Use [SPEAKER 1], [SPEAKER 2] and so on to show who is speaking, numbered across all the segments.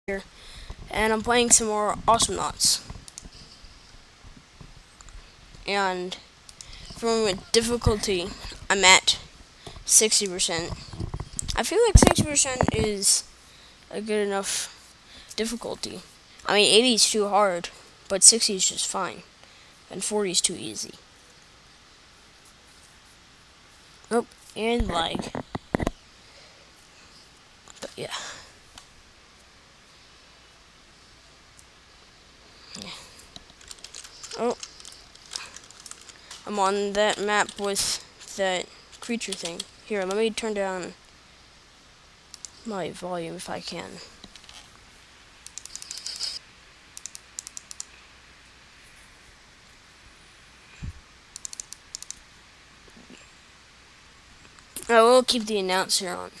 [SPEAKER 1] here, and I'm playing some more Awesomenauts. And from difficulty, I'm at 60%. I feel like 60% is a good enough difficulty. I mean, 80 is too hard, but 60 is just fine, and 40 is too easy. Oh, and lag. But yeah. Oh, I'm on that map with that creature thing. Here, let me turn down my volume if I can. I will keep the announcer on.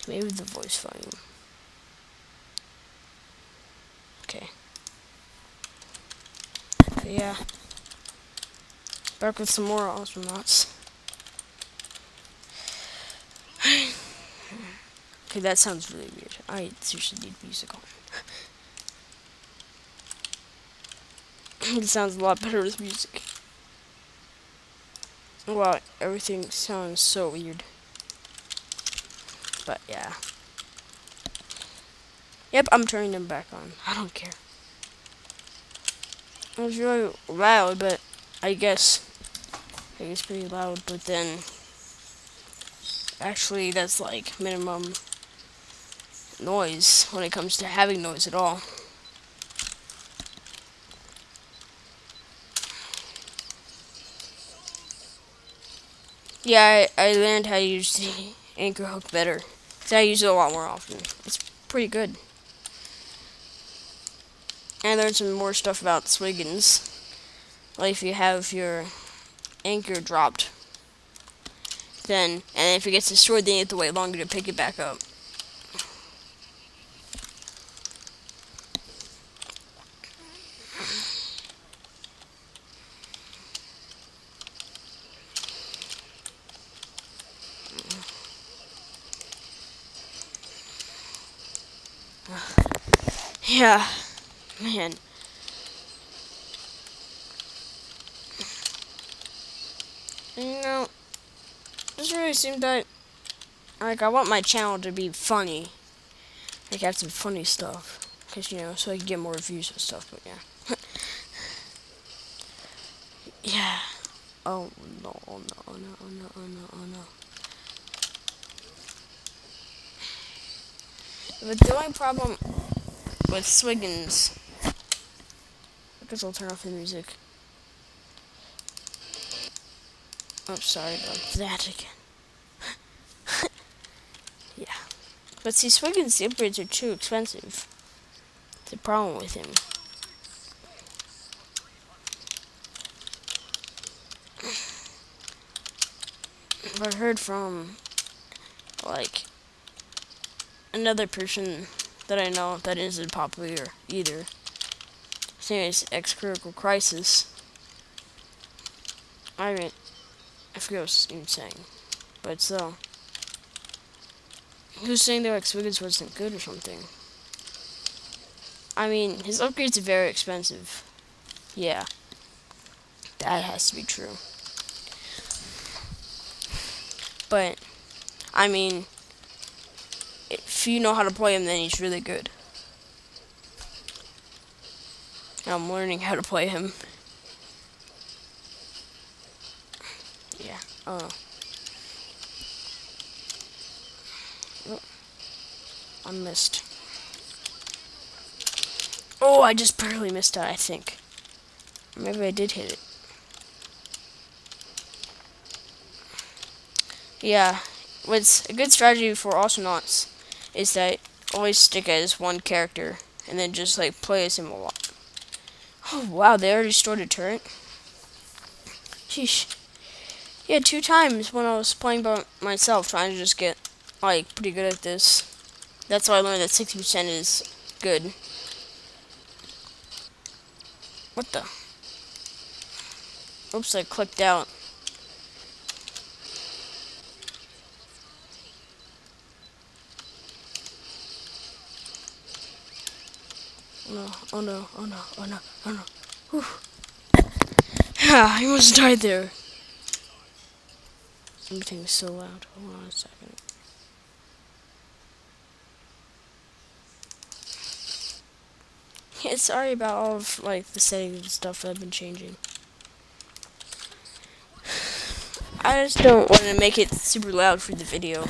[SPEAKER 1] Maybe the voice volume. Okay. But yeah. Back with some more Awesomenauts. Okay, that sounds really weird. I seriously need music on. It sounds a lot better with music. Wow, everything sounds so weird. But yeah. Yep, I'm turning them back on. I don't care. It was really loud, but I guess pretty loud, but then actually that's like minimum noise when it comes to having noise at all. Yeah, I learned how to use the anchor hook better. So I use it a lot more often. It's pretty good. And I learned some more stuff about Swiggins. Like if you have your anchor dropped, and if it gets destroyed, then you have to wait longer to pick it back up. Yeah, man. This really seemed that, like, I want my channel to be funny. Like, have some funny stuff. Because, so I can get more views and stuff, but yeah. Yeah. Oh, no, oh, no, oh, no, oh, no, oh, no, oh, no. But the only problem with Swiggins, I guess I'll turn off the music. Oh, sorry about that again. Yeah. But see, Swiggins, the upgrades are too expensive. It's a problem with him. But I heard from, like, another person that I know that isn't popular either. His name is Critical Crisis. I mean, I forget what he was saying. But so, he was saying that like Swiggins wasn't good or something. I mean, his upgrades are very expensive. Yeah, that has to be true. But, I mean, if you know how to play him, then he's really good. I'm learning how to play him. Yeah. Oh, I missed. Oh, I just barely missed it, I think. Maybe I did hit it. Yeah. What's a good strategy for Awesomenauts is that always stick as one character and then just like play as him a lot. Oh wow, they already stored a turret? Sheesh. Yeah, 2 times when I was playing by myself trying to just get like pretty good at this. That's why I learned that 60% is good. What the? Oops, I clicked out. Oh no, oh no, oh no, oh no, oh no. Whew. Ah, I almost died there. Everything is so loud. Hold on a second. Yeah, sorry about all of like the settings and stuff that I've been changing. I just don't want to make it super loud for the video.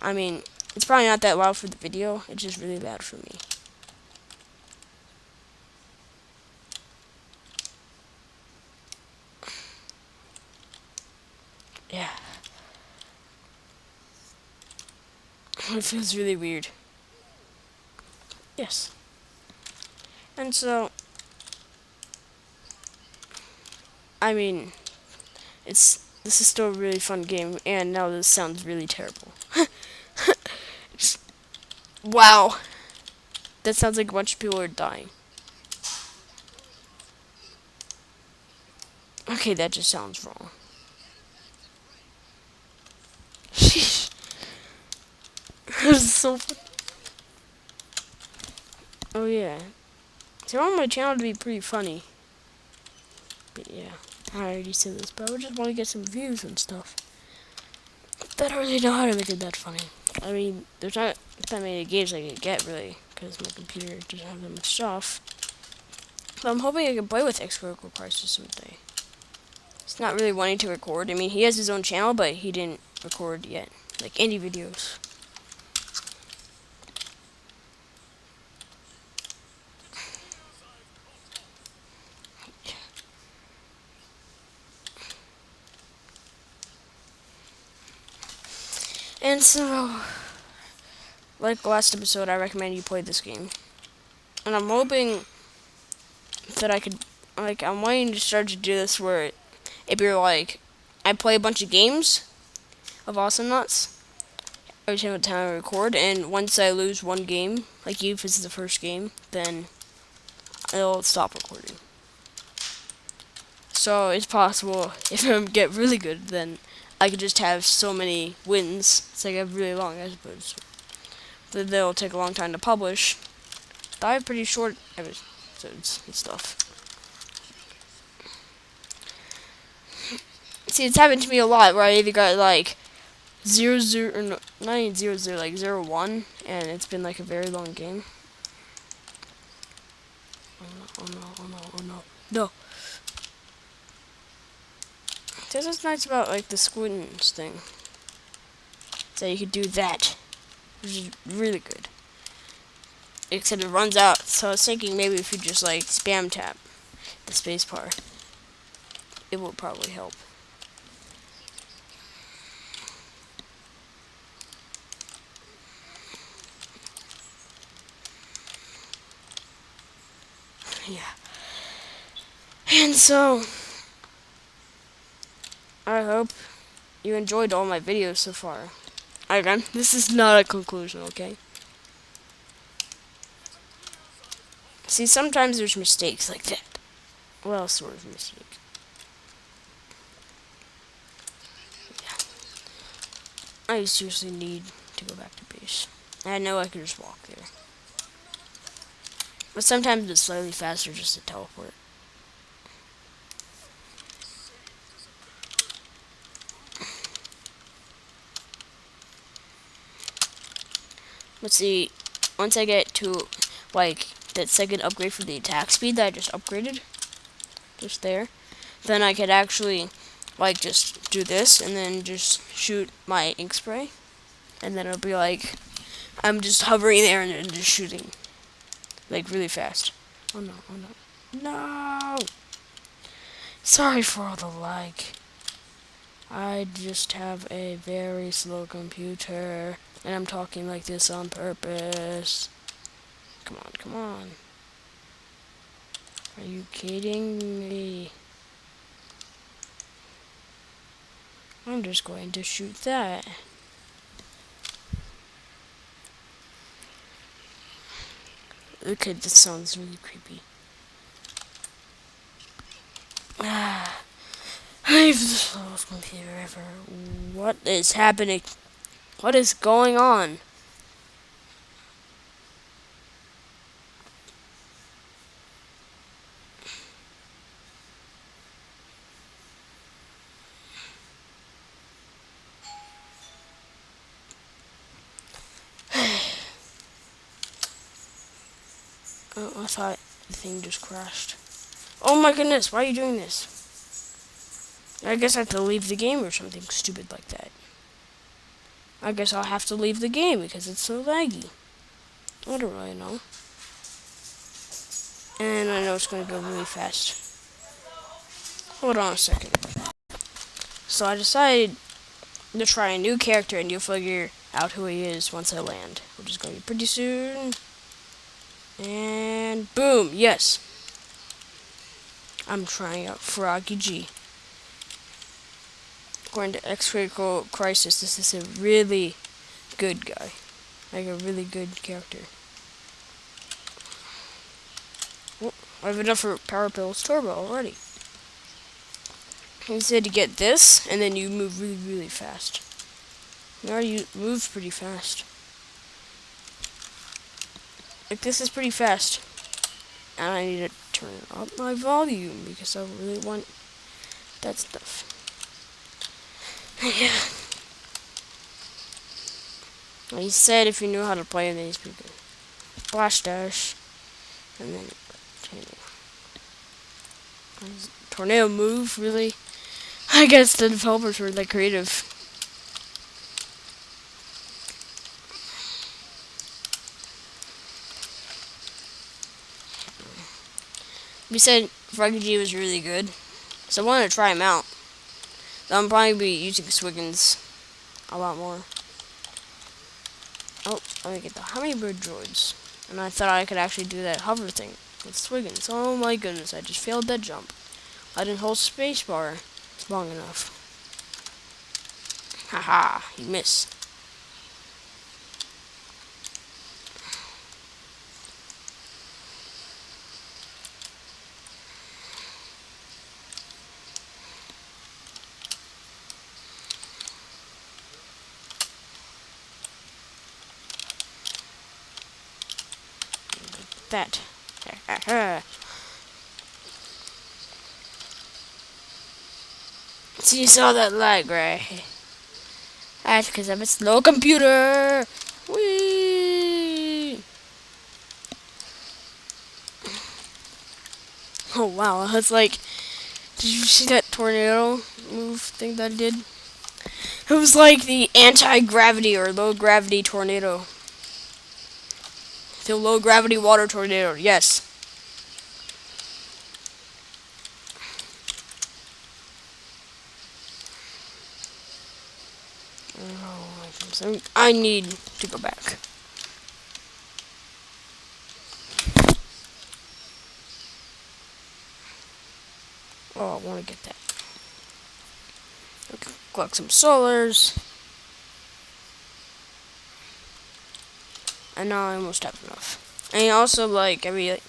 [SPEAKER 1] I mean, it's probably not that loud for the video. It's just really loud for me. Yeah. It feels really weird. Yes. And so, I mean, this is still a really fun game, and now this sounds really terrible. Wow. That sounds like a bunch of people are dying. Okay, that just sounds wrong. Sheesh. That is so funny. Oh yeah. So I want my channel to be pretty funny. But yeah, I already said this, but I just want to get some views and stuff. But I don't really know how to make it that funny. I mean, there's not that many games I can get really, because my computer doesn't have that much stuff. But I'm hoping I can play with X-Critical Crisis someday. He's not really wanting to record. I mean, he has his own channel, but he didn't record yet. Like indie videos. And so, like the last episode, I recommend you play this game. And I'm hoping that I could, like, I'm wanting to start to do this where if you're like, I play a bunch of games of Awesomenauts every single time I record, and once I lose one game, like if this is the first game, then it'll stop recording. So it's possible if I get really good, then I could just have so many wins. It's like a really long episodes. That they'll take a long time to publish. But I have pretty short episodes and stuff. See, it's happened to me a lot where I either got like 0-0 or no, not even 0-0, like 0-1, and it's been like a very long game. Oh no, oh no, oh no, oh no. No. That's what's nice about like the squids thing. So you could do that, which is really good. Except it runs out, so I was thinking maybe if you just like spam tap the spacebar, it will probably help. Yeah. And so, I hope you enjoyed all my videos so far. Again, this is not a conclusion, okay? See, sometimes there's mistakes like that. Well, sort of mistake. Yeah. I seriously need to go back to base. I know I could just walk there. But sometimes it's slightly faster just to teleport. But see, once I get to, like, that second upgrade for the attack speed that I just upgraded, just there, then I could actually, like, just do this and then just shoot my ink spray. And then it'll be like, I'm just hovering there and then just shooting. Like, really fast. Oh no, oh no. No! Sorry for all the lag. I just have a very slow computer. And I'm talking like this on purpose. Come on, come on. Are you kidding me? I'm just going to shoot that. Okay, this sounds really creepy. Ah, I have the slowest computer ever. What is happening? What is going on? Oh, I thought the thing just crashed. Oh my goodness, why are you doing this? I guess I have to leave the game or something stupid like that. I guess I'll have to leave the game because it's so laggy. I don't really know. And I know it's going to go really fast. Hold on a second. So I decided to try a new character and you'll figure out who he is once I land. Which is going to be pretty soon. And boom, yes. I'm trying out Froggy G. According to X-Critical Crisis, this is a really good guy. Like a really good character. Oh, I have enough for Power Pills Turbo already. He said to get this, and then you move really, really fast. You already moved pretty fast. Like, this is pretty fast. And I need to turn up my volume, because I really want that stuff. Yeah. Well, he said if you knew how to play him, then he's pretty good. Flash dash. And then tornado move, really? I guess the developers were like creative. We said Froggy G was really good, so I wanted to try him out. So I'm probably be using Swiggins a lot more. Oh, let me get the hummingbird droids. And I thought I could actually do that hover thing with Swiggins. Oh my goodness, I just failed that jump. I didn't hold spacebar long enough. Haha, you miss. That. So you saw that lag, right? That's because I'm a slow computer. Whee! Oh wow, that's like, did you see that tornado move thing that I did? It was like the anti-gravity or low-gravity tornado. The low-gravity water tornado, yes. Oh my goodness, I need to go back. Oh, I want to get that. Okay, collect some solars. And now I almost have enough. And also, like, every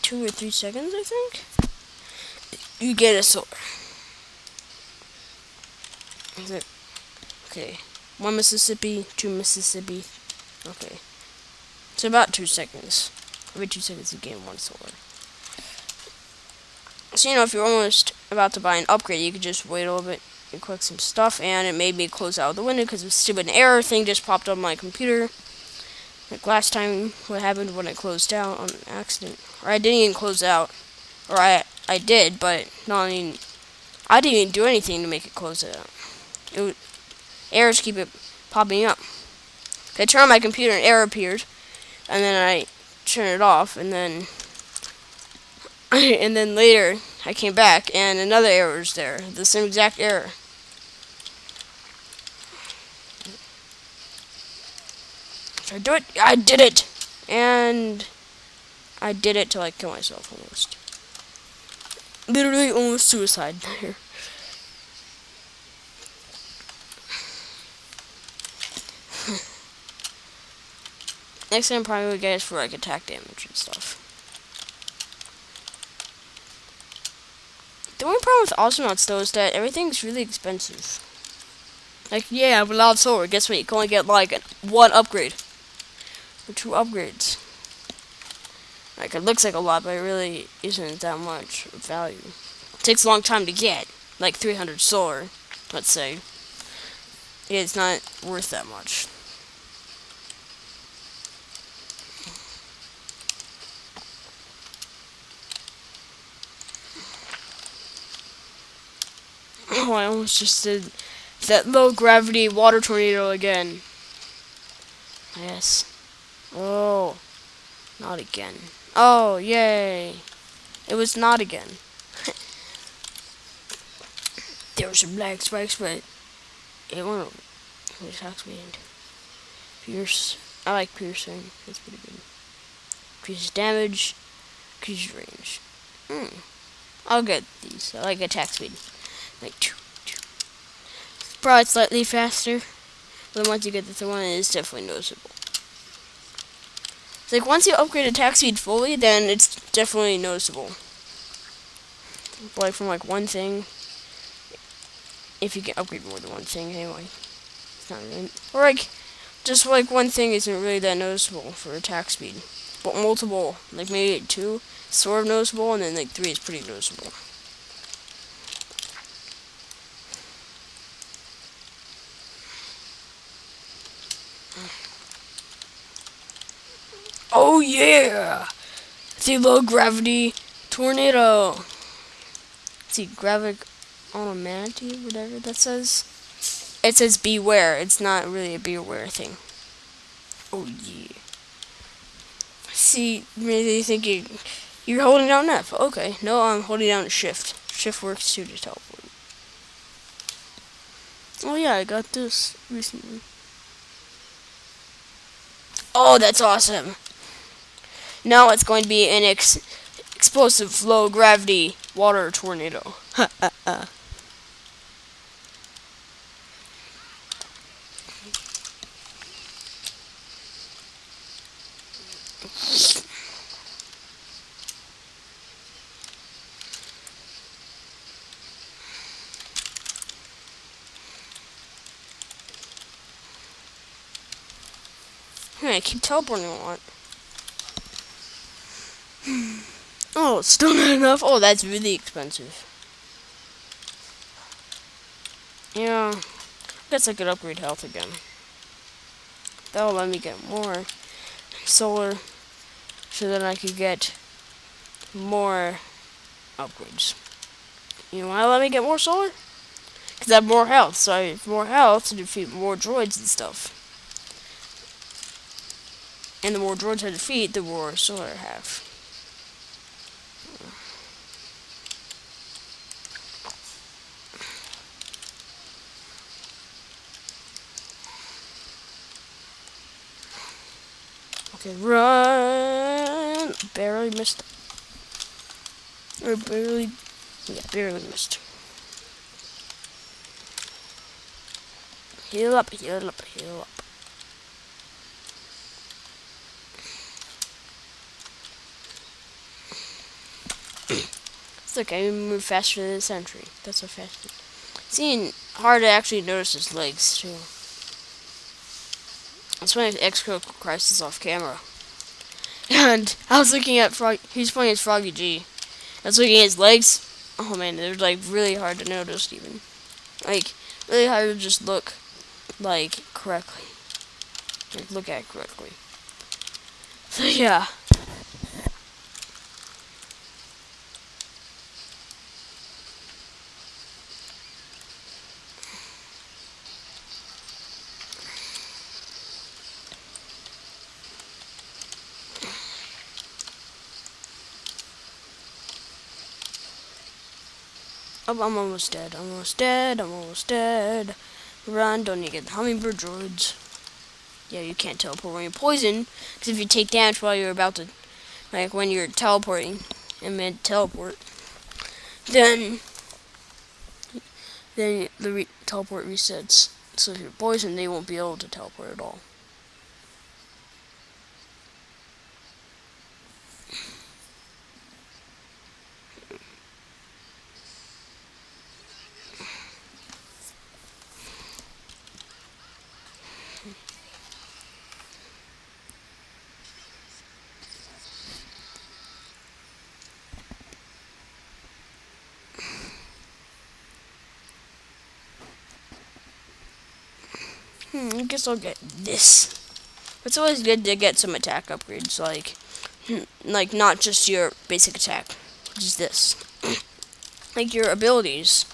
[SPEAKER 1] 2 or 3 seconds, I think, you get a solar. Is it? Okay. 1 Mississippi, 2 Mississippi. Okay. It's about 2 seconds. Every 2 seconds you gain 1 solar. So, you know, if you're almost about to buy an upgrade, you could just wait a little bit and collect some stuff. And it made me close out the window because a stupid error thing just popped on my computer. Like last time, what happened when it closed out on accident. Or I didn't even close out. Or I did, but not even, I didn't even do anything to make it close out. Errors keep it popping up. I turned on my computer and error appeared. And then I turned it off, and then and then later I came back and another error was there. The same exact error. Should I do it? I did it! And I did it till I kill myself almost. Literally almost suicide here. Next time I'm probably gonna get is for like attack damage and stuff. The only problem with Awesomenauts though is that everything's really expensive. Like, yeah, I have a lot of solar. Guess what? You can only get like 1 upgrade. Or 2 upgrades. Like, it looks like a lot, but it really isn't that much value. It takes a long time to get. Like 300 solar, let's say. Yeah, it's not worth that much. Oh, I almost just did that low gravity water tornado again. Yes. Oh, not again. Oh, yay. It was not again. There were some lag spikes, but it won't attack me. And pierce. I like piercing. That's pretty good. Increases damage. Increases range. I'll get these. I like attack speed. Like, probably slightly faster. But once you get the one, it is definitely noticeable. It's like once you upgrade attack speed fully, then it's definitely noticeable. Like from like one thing. If you can upgrade more than one thing, anyway. It's not really. Or like, just like one thing isn't really that noticeable for attack speed. But multiple, like maybe 2, sort of noticeable, and then like 3 is pretty noticeable. Oh yeah! The low gravity tornado. See, gravity automatically, whatever that says. It says beware. It's not really a beware thing. Oh yeah. See, maybe you think you're holding down F. Okay, no, I'm holding down Shift. Shift works too to teleport. Oh yeah, I got this recently. Oh, that's awesome. Now it's going to be an explosive low gravity water tornado. I keep teleporting a lot. Oh, it's still not enough. Oh, that's really expensive. Yeah, I guess I could upgrade health again. That'll let me get more solar, so that I could get more upgrades. You wanna let me get more solar? Because I have more health, so I have more health to defeat more droids and stuff. And the more droids I defeat, the more solar I have. Okay, run! Barely missed. Or barely. Yeah, barely missed. Heal up, heal up, heal up. It's okay, we move faster than the sentry. That's so fast. It's hard to actually notice his legs, too. That's when X-Coat Crisis off camera. And I was looking at he's playing as Froggy G. I was looking at his legs. Oh man, they're like really hard to notice even. Like, really hard to just look, like, correctly. Like, look at it correctly. So yeah. Oh, I'm almost dead. I'm almost dead. I'm almost dead. Run, don't you get hummingbird droids. Yeah, you can't teleport when you're poisoned, because if you take damage while you're about to, like when you're teleporting, and mid-teleport, then the teleport resets. So if you're poisoned, they won't be able to teleport at all. I guess I'll get this. It's always good to get some attack upgrades, like not just your basic attack, which is this. Like your abilities.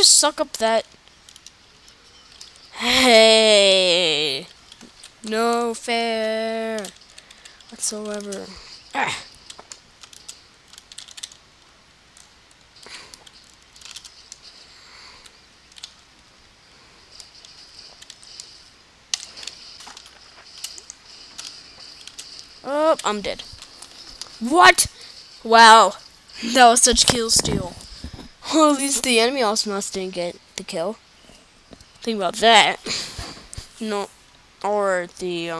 [SPEAKER 1] just suck up that? Hey, no fair whatsoever. Ah. Oh, I'm dead. What? Wow, that was such kill steal. Well, at least the enemy Awesomenauts didn't get the kill. Think about that. No, or the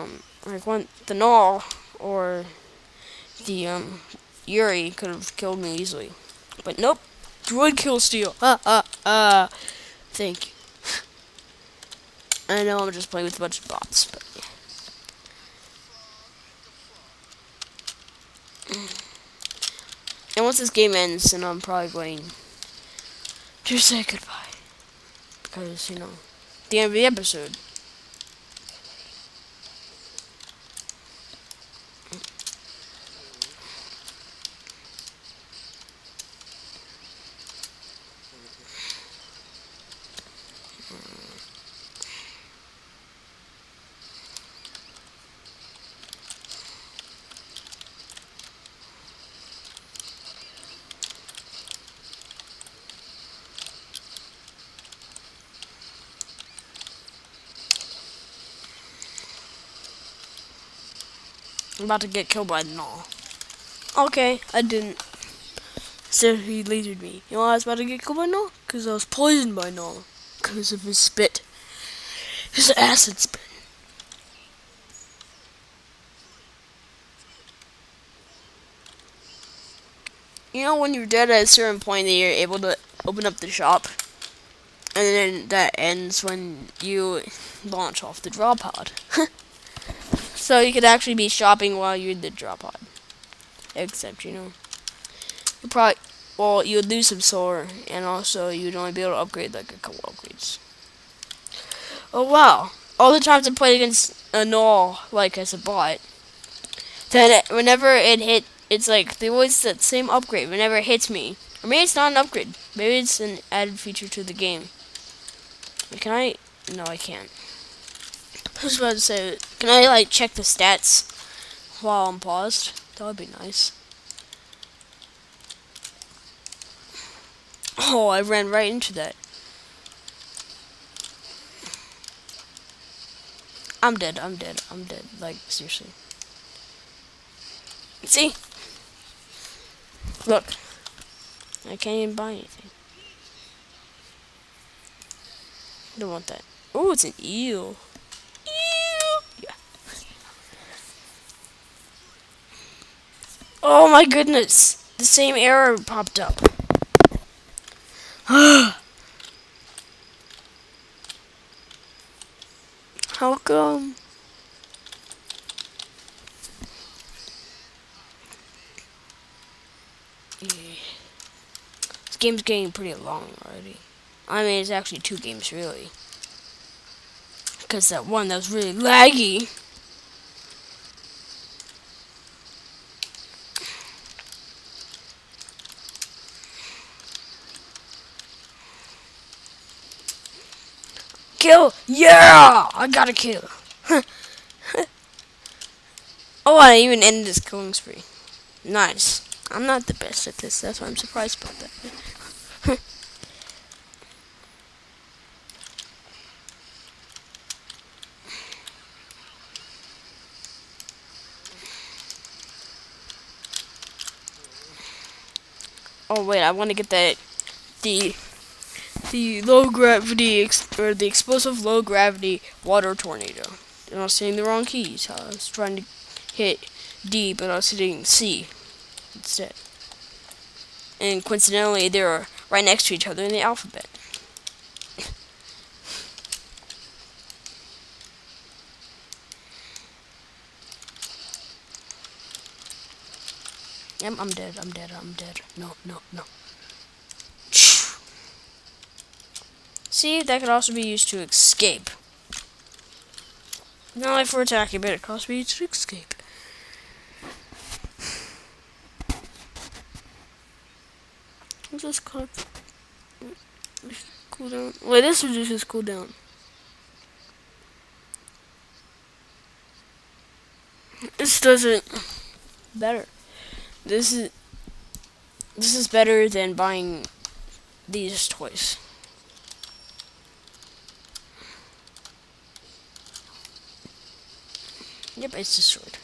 [SPEAKER 1] like one the Null or the Yuri could have killed me easily, but nope. Droid kill steal. Ha ha ha. Thank you. I know I'm just playing with a bunch of bots, but yeah. And once this game ends, then I'm probably going to say goodbye because the end of the episode. I'm about to get killed by the Null. Okay, I didn't. So he lasered me. You know why I was about to get killed by Null? Because I was poisoned by Null. Because of his spit. His acid spit. You know when you're dead at a certain point that you're able to open up the shop? And then that ends when you launch off the drop pod. So you could actually be shopping while you're in the drop pod. Except, you probably, well, you would lose some solar, and also you'd only be able to upgrade like a couple upgrades. Oh wow! All the times I played against a Null, like as a bot, then whenever it hit, it's like they always that same upgrade whenever it hits me. Or maybe it's not an upgrade. Maybe it's an added feature to the game. Can I? No, I can't. I was about to say, can I like check the stats while I'm paused? That would be nice. Oh, I ran right into that. I'm dead, I'm dead, I'm dead. Like, seriously. See? Look. I can't even buy anything. I don't want that. Oh, it's an eel. Eel! Yeah. Oh my goodness! The same error popped up. How come? Yeah. This game's getting pretty long already. I mean, it's actually 2 games, really. Because that one that was really laggy. Kill! Yeah! I got a kill. Oh, I even ended this killing spree. Nice. I'm not the best at this. That's why I'm surprised about that. Oh wait, I want to get the low gravity or the explosive low gravity water tornado. And I was hitting the wrong keys. I was trying to hit D, but I was hitting C instead. And coincidentally, they were right next to each other in the alphabet. Yep, I'm dead. I'm dead. I'm dead. No, no, no. See, that could also be used to escape. Not like for attacking, but it could also be used to escape. What's this called? cooldown. Wait, this reduces cooldown. This doesn't better. This is better than buying these toys. Yep, it's destroyed.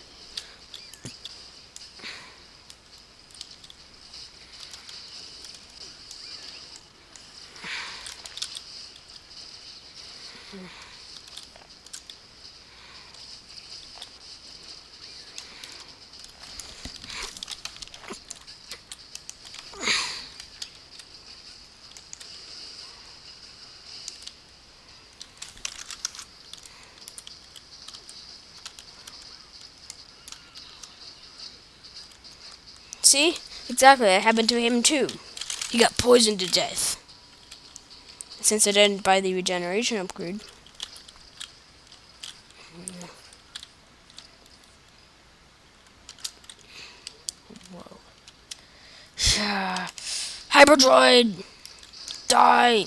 [SPEAKER 1] See? Exactly, that happened to him too. He got poisoned to death. Since I didn't buy the regeneration upgrade. Whoa. Hyperdroid! Die!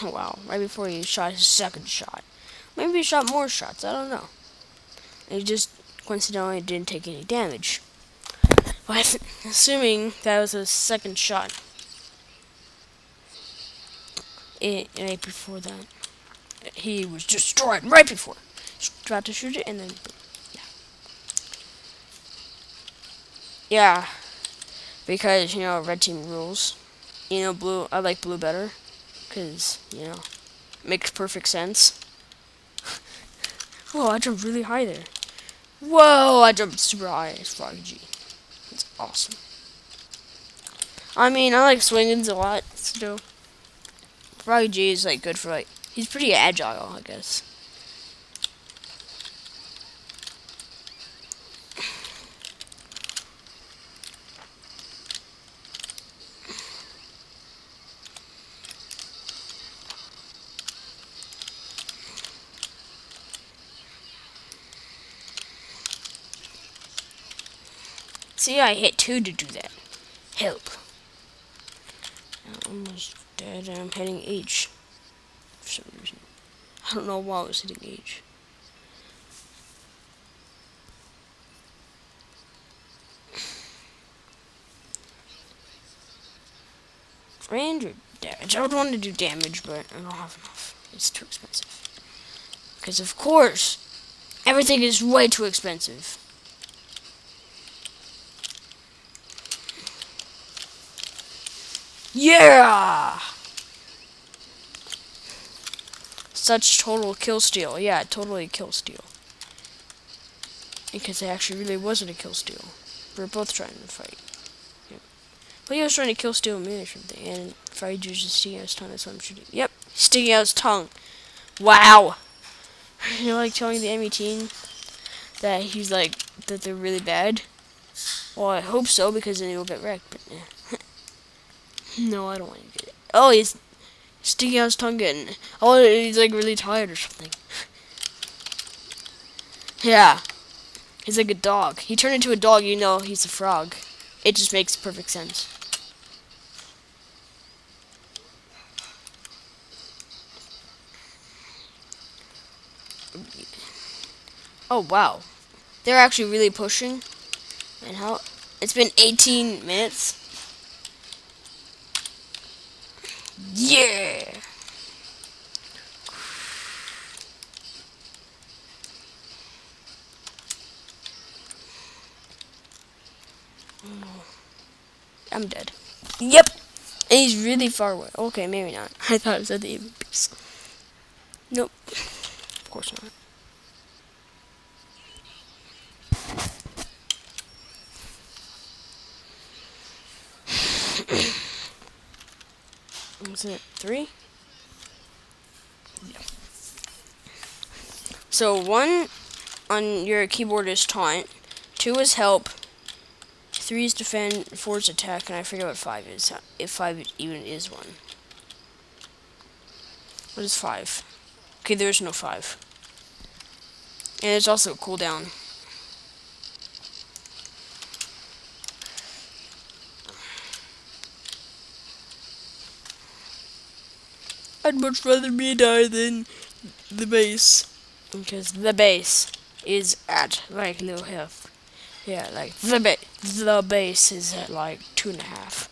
[SPEAKER 1] Oh, wow, right before he shot his second shot. Maybe he shot more shots, I don't know. And he just coincidentally didn't take any damage. But assuming that was his second shot. Right before that. He was destroyed right before. About to shoot it and then yeah. Yeah. Because, red team rules. Blue, I like blue better. Because, makes perfect sense. Whoa, I jumped really high there. Whoa, I jumped super high. It's Froggy G. It's awesome. I mean, I like swingings a lot still. Froggy G is like good for he's pretty agile, I guess. See, I hit 2 to do that. Help. I'm almost dead and I'm hitting H. For some reason. I don't know why I was hitting H. $300 damage. I would want to do damage, but I don't have enough. It's too expensive. Because of course, everything is way too expensive. Yeah! Such total kill steal. Yeah, totally kill steal. Because it actually really wasn't a kill steal. We were both trying to fight. Yep. But he was trying to kill steal me or something. And Friday was just sticking out his tongue. That's what I'm shooting. Yep, sticking out his tongue. Wow! You're like telling the enemy team that he's like, that they're really bad. Well, I hope so, because then he will get wrecked. But yeah. No, I don't want to get it. Oh, he's sticking out his tongue again. Oh, he's like really tired or something. Yeah. He's like a dog. He turned into a dog, he's a frog. It just makes perfect sense. Oh, wow. They're actually really pushing. And how? It's been 18 minutes. Yeah! I'm dead. Yep! And he's really far away. Okay, maybe not. I thought it was at the even piece. Nope. Of course not. Was it 3? Yeah. So 1 on your keyboard is taunt, 2 is help, 3 is defend, 4 is attack, and I forget what 5 is, if 5 even is 1. What is 5? Okay, there's no 5. And it's also a cooldown. I'd much rather me die than the base. Because the base is at like no health. Yeah, like the base is at like 2.5.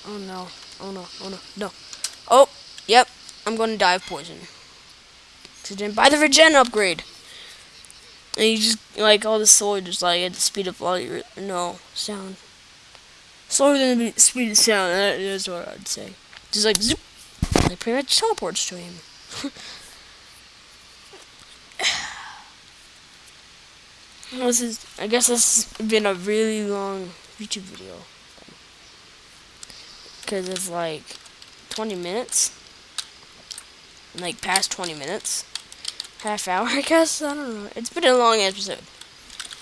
[SPEAKER 1] Oh no. Oh no. Oh no. No. Oh, yep. I'm gonna die of poison. Cause I didn't buy the regen upgrade. And you just, like, all the sword just, like, at the speed of light. No, sound. Slower than the speed of sound, that is what I'd say. Just, like, zoop. Like, pretty much teleports to him. I guess this has been a really long YouTube video. Because it's, like, 20 minutes. Like, past 20 minutes. Half hour, I guess? I don't know. It's been a long episode.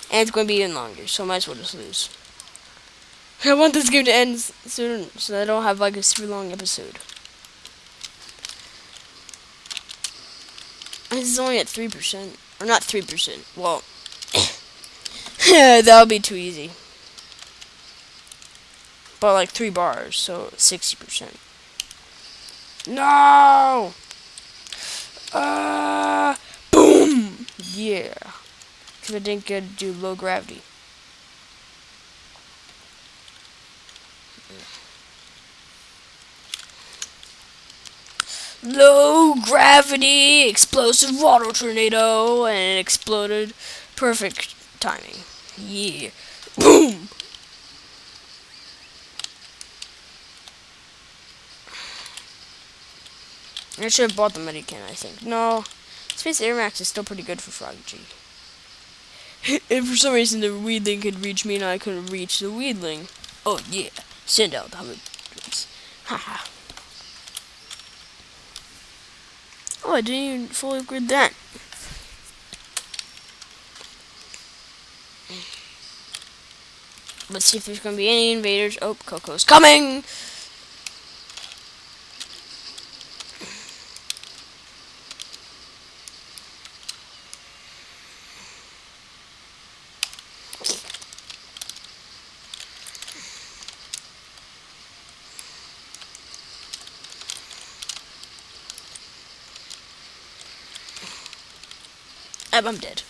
[SPEAKER 1] And it's going to be even longer, so I might as well just lose. I want this game to end soon, so I don't have, like, a super long episode. This is only at 3%. Or not 3%. Well, that would be too easy. But, like, 3 bars, so 60%. No! Boom! Yeah. Because I didn't get to do low gravity. Low gravity explosive water tornado, and it exploded. Perfect timing. Yeah. Boom! I should have bought the Medican, I think. No. Space Air Max is still pretty good for Frog G. And for some reason, the Weedling could reach me, and I couldn't reach the Weedling. Oh, yeah. Send out the hummingbirds. Haha. Oh, I didn't even fully upgrade that. Let's see if there's going to be any invaders. Oh, Coco's coming! I'm dead.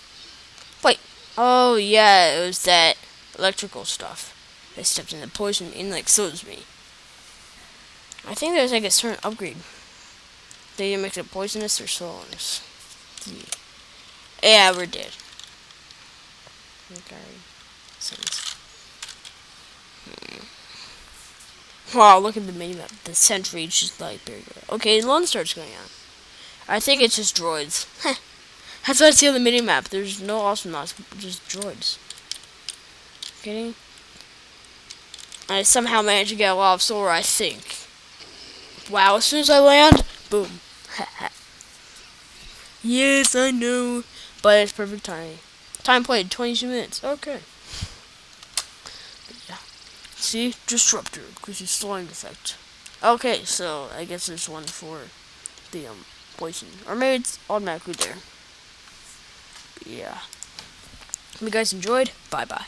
[SPEAKER 1] Wait. Oh, yeah, it was that electrical stuff. That stepped in the poison and, like, sows me. I think there's, like, a certain upgrade. They either make it poisonous or soulless. Yeah, we're dead. Okay. Wow, look at the minimap. The sentry is just, like, very good. Okay, Lone Star's going on. I think it's just droids. That's what I see on the minimap. There's no Awesomenauts, just droids. Kidding? I somehow managed to get a lot of solar, I think. Wow, as soon as I land, boom. Yes, I know. But it's perfect timing. Time played, 22 minutes. Okay. Yeah. See? Disruptor, because it's slowing effect. Okay, so I guess there's one for the poison. Or maybe it's automatically there. Yeah. Hope you guys enjoyed. Bye-bye.